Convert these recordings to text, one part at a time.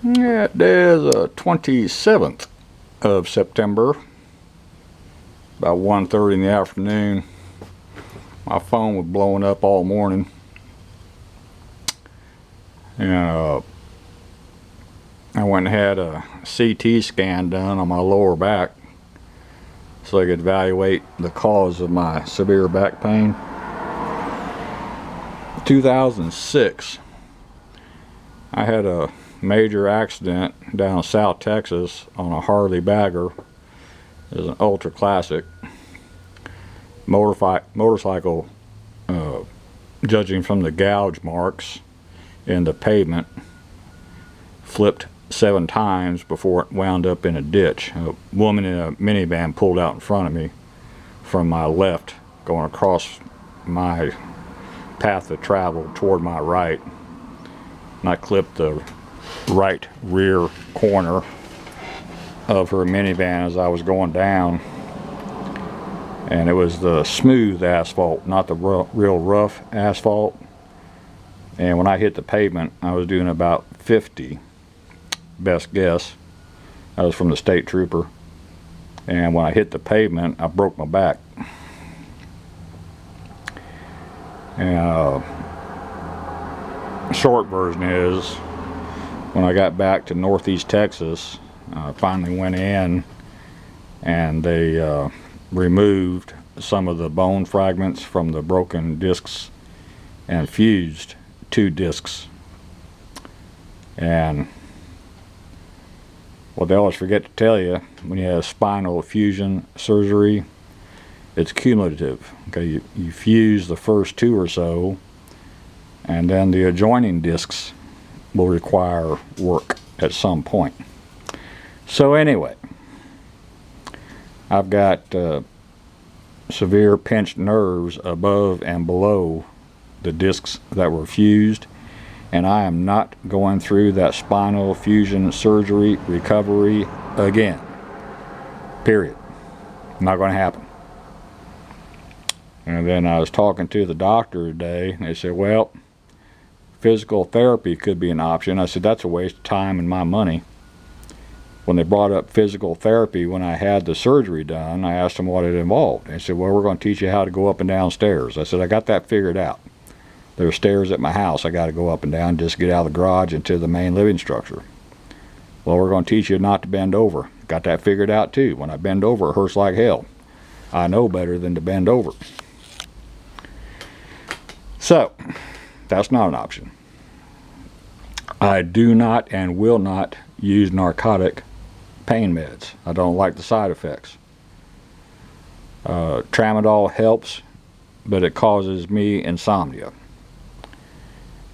Yeah, it is the 27th of September, about 1:30 in the afternoon. My phone was blowing up all morning, and I went and had a CT scan done on my lower back so they could evaluate the cause of my severe back pain. 2006, I had a major accident down in South Texas on a Harley Bagger. It was an ultra classic motorcycle. Judging from the gouge marks in the pavement, flipped 7 times before it wound up in a ditch. A woman in a minivan pulled out in front of me from my left, going across my path of travel toward my right, and I clipped the right rear corner of her minivan as I was going down. And it was the smooth asphalt, not the real rough asphalt. And when I hit the pavement, I was doing about 50, best guess. I was from the state trooper. And when I hit the pavement, I broke my back. And short version is, when I got back to Northeast Texas, I finally went in and they removed some of the bone fragments from the broken discs and fused 2 discs. And what they always forget to tell you, when you have spinal fusion surgery, it's cumulative. Okay, you fuse the first 2 or so, and then the adjoining discs will require work at some point. So anyway, I've got severe pinched nerves above and below the discs that were fused, and I am not going through that spinal fusion surgery recovery again. Period. Not going to happen. And then I was talking to the doctor today, and they said, well, physical therapy could be an option. I said, that's a waste of time and my money. When they brought up physical therapy when I had the surgery done, I asked them what it involved. They said, well, we're going to teach you how to go up and down stairs. I said, I got that figured out. There are stairs at my house I got to go up and down just to get out of the garage into the main living structure. Well, we're going to teach you not to bend over. Got that figured out too. When I bend over, it hurts like hell. I know better than to bend over. So, that's not an option. I do not and will not use narcotic pain meds. I don't like the side effects. Tramadol helps, but it causes me insomnia.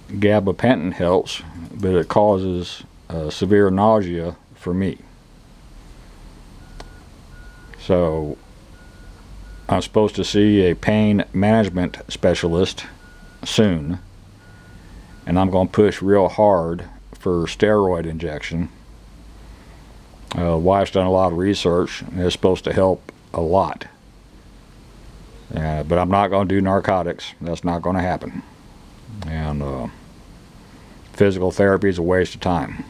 Gabapentin helps, but it causes severe nausea for me. So I'm supposed to see a pain management specialist soon, and I'm going to push real hard for steroid injection. Wife's done a lot of research, and it's supposed to help a lot. But I'm not going to do narcotics. That's not going to happen. And physical therapy is a waste of time.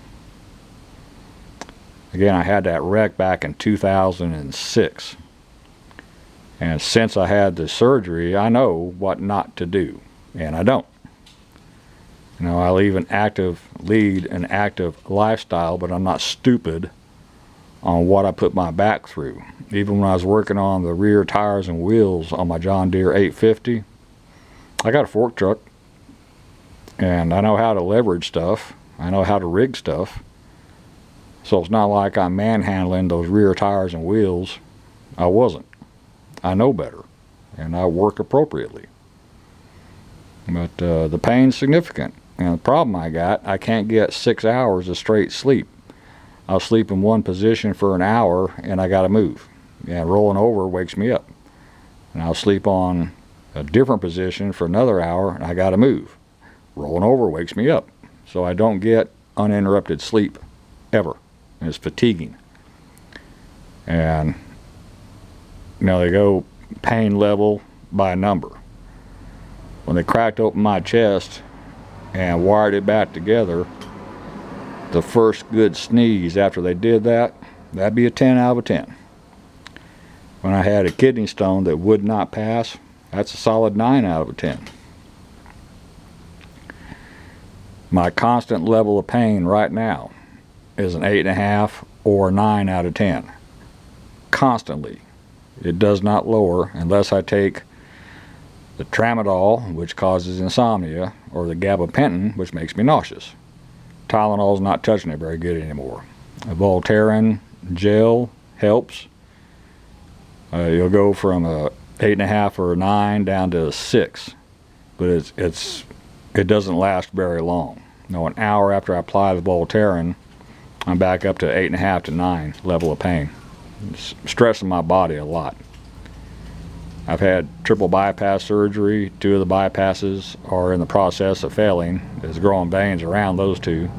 Again, I had that wreck back in 2006. And since I had the surgery, I know what not to do. And I don't. You know, I lead an active lifestyle, but I'm not stupid on what I put my back through. Even when I was working on the rear tires and wheels on my John Deere 850, I got a fork truck, and I know how to leverage stuff. I know how to rig stuff. So it's not like I'm manhandling those rear tires and wheels. I wasn't. I know better, and I work appropriately. But the pain's significant. And the problem I got, I can't get 6 hours of straight sleep. I'll sleep in one position for an hour, and I got to move. And rolling over wakes me up. And I'll sleep on a different position for another hour, and I got to move. Rolling over wakes me up. So I don't get uninterrupted sleep ever. And it's fatiguing. And they go pain level by number. When they cracked open my chest and wired it back together, the first good sneeze after they did that, that'd be a 10 out of a 10. When I had a kidney stone that would not pass, that's a solid 9 out of a 10. My constant level of pain right now is an 8.5 or 9 out of 10. Constantly. It does not lower unless I take the tramadol, which causes insomnia, or the gabapentin, which makes me nauseous. Tylenol's not touching it very good anymore. A Voltaren gel helps. You'll go from a 8.5 or a 9 down to a 6, but it doesn't last very long. An hour after I apply the Voltaren, I'm back up to 8.5 to 9 level of pain. It's stressing my body a lot. I've had triple bypass surgery. 2 of the bypasses are in the process of failing. There's growing veins around those 2.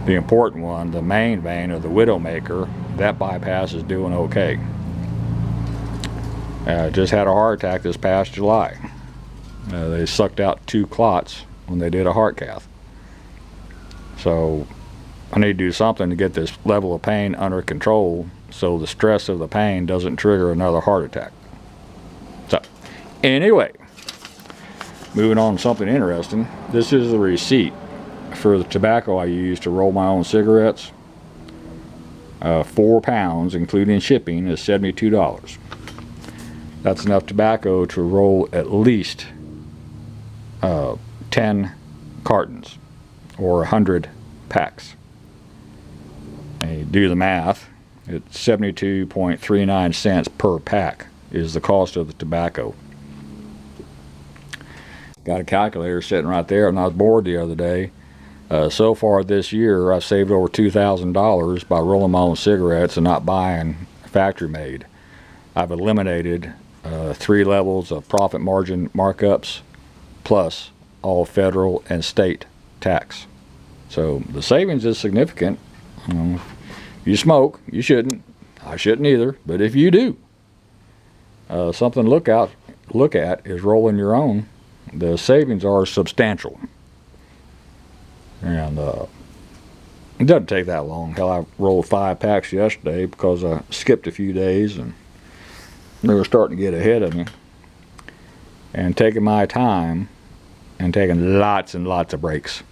The important one, the main vein, or the widowmaker, that bypass is doing okay. Just had a heart attack this past July. They sucked out 2 clots when they did a heart cath. So I need to do something to get this level of pain under control so the stress of the pain doesn't trigger another heart attack. So anyway, moving on to something interesting. This is the receipt for the tobacco I use to roll my own cigarettes. 4 pounds, including shipping, is $72. That's enough tobacco to roll at least 10 cartons or 100 packs. And you do the math, it's 72.39 cents per pack is the cost of the tobacco. Got a calculator sitting right there, and I was bored the other day. So far this year, I've saved over $2,000 by rolling my own cigarettes and not buying factory made. I've eliminated 3 levels of profit margin markups, plus all federal and state tax. So the savings is significant. If you smoke, you shouldn't. I shouldn't either. But if you do, something to look at is rolling your own. The savings are substantial. And it doesn't take that long. Hell, I rolled 5 packs yesterday because I skipped a few days and they were starting to get ahead of me. And taking my time and taking lots and lots of breaks.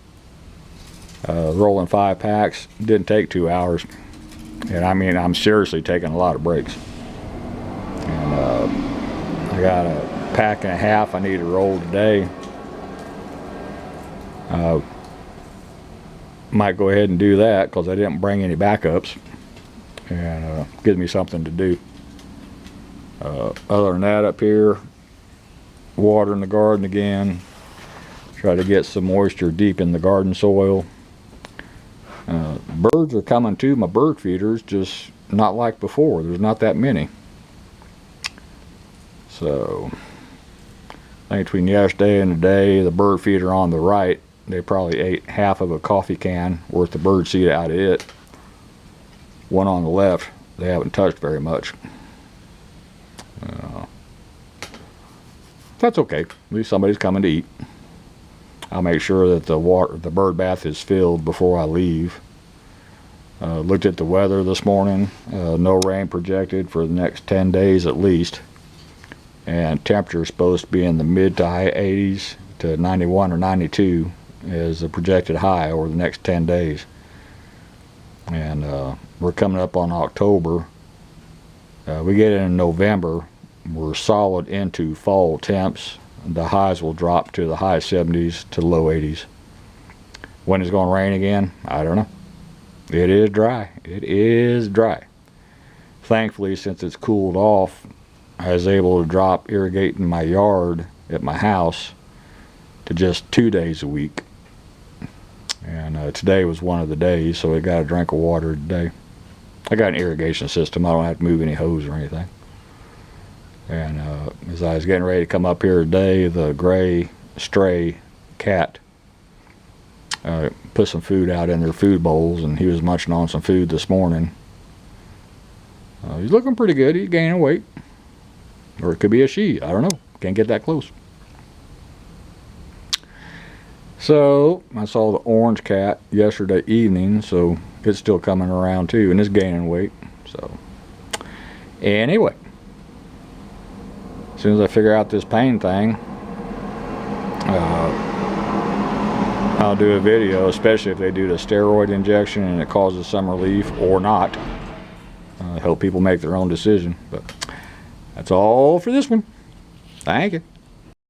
Rolling 5 packs didn't take 2 hours. And I mean, I'm seriously taking a lot of breaks. And I got a pack and a half I need to roll today. Might go ahead and do that because I didn't bring any backups, and gives me something to do. Other than that, up here, watering the garden again. Try to get some moisture deep in the garden soil. Birds are coming to my bird feeders, just not like before. There's not that many. So I think between yesterday and today, the bird feeder on the right, they probably ate half of a coffee can worth of bird seed out of it. One on the left, they haven't touched very much. That's okay. At least somebody's coming to eat. I'll make sure that the bird bath is filled before I leave. Looked at the weather this morning. No rain projected for the next 10 days at least. And temperature is supposed to be in the mid to high 80s to 91 or 92 is the projected high over the next 10 days. And we're coming up on October. We get in November, we're solid into fall temps. The highs will drop to the high 70s to low 80s. When it's going to rain again, I don't know. It is dry. It is dry. Thankfully, since it's cooled off, I was able to drop irrigating my yard at my house to just 2 days a week. And today was one of the days, so I got a drink of water today. I got an irrigation system. I don't have to move any hose or anything. And as I was getting ready to come up here today, the gray stray cat put some food out in their food bowls, and he was munching on some food this morning. He's looking pretty good. He's gaining weight. Or it could be a she. I don't know. Can't get that close. So I saw the orange cat yesterday evening, so it's still coming around too, and it's gaining weight. So anyway, as soon as I figure out this pain thing, I'll do a video, especially if they do the steroid injection and it causes some relief or not. Help people make their own decision. But that's all for this one. Thank you.